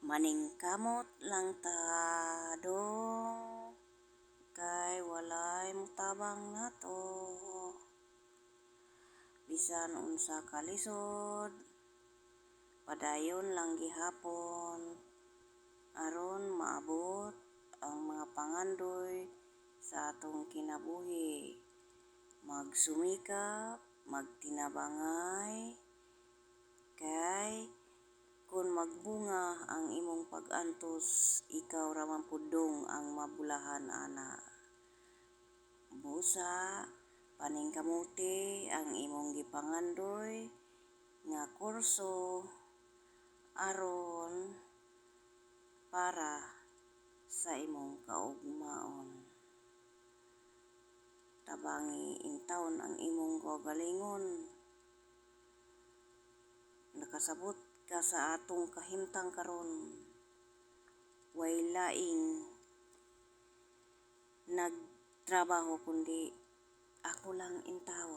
Maningkamot lang ta dong, kay walay mutabang nato. Bisan unsa ka lisod, padayon lang gihapon aron maabot ang mga pangandoy sa atong kinabuhi. Magsumikap, magtinabangay, kay kung magbunga ang imong pag-antos, ikaw ra man pud dong ang mabulahan ana. Busa paningkamuti ang imong gipangandoy nga kurso aron para sa imong kaugmaon. Tabangi intawon ang imong kaugalingon. Nakasabot ka sa atong kahimtang karon. Way laing nagtrabaho kundi ako lang intawon.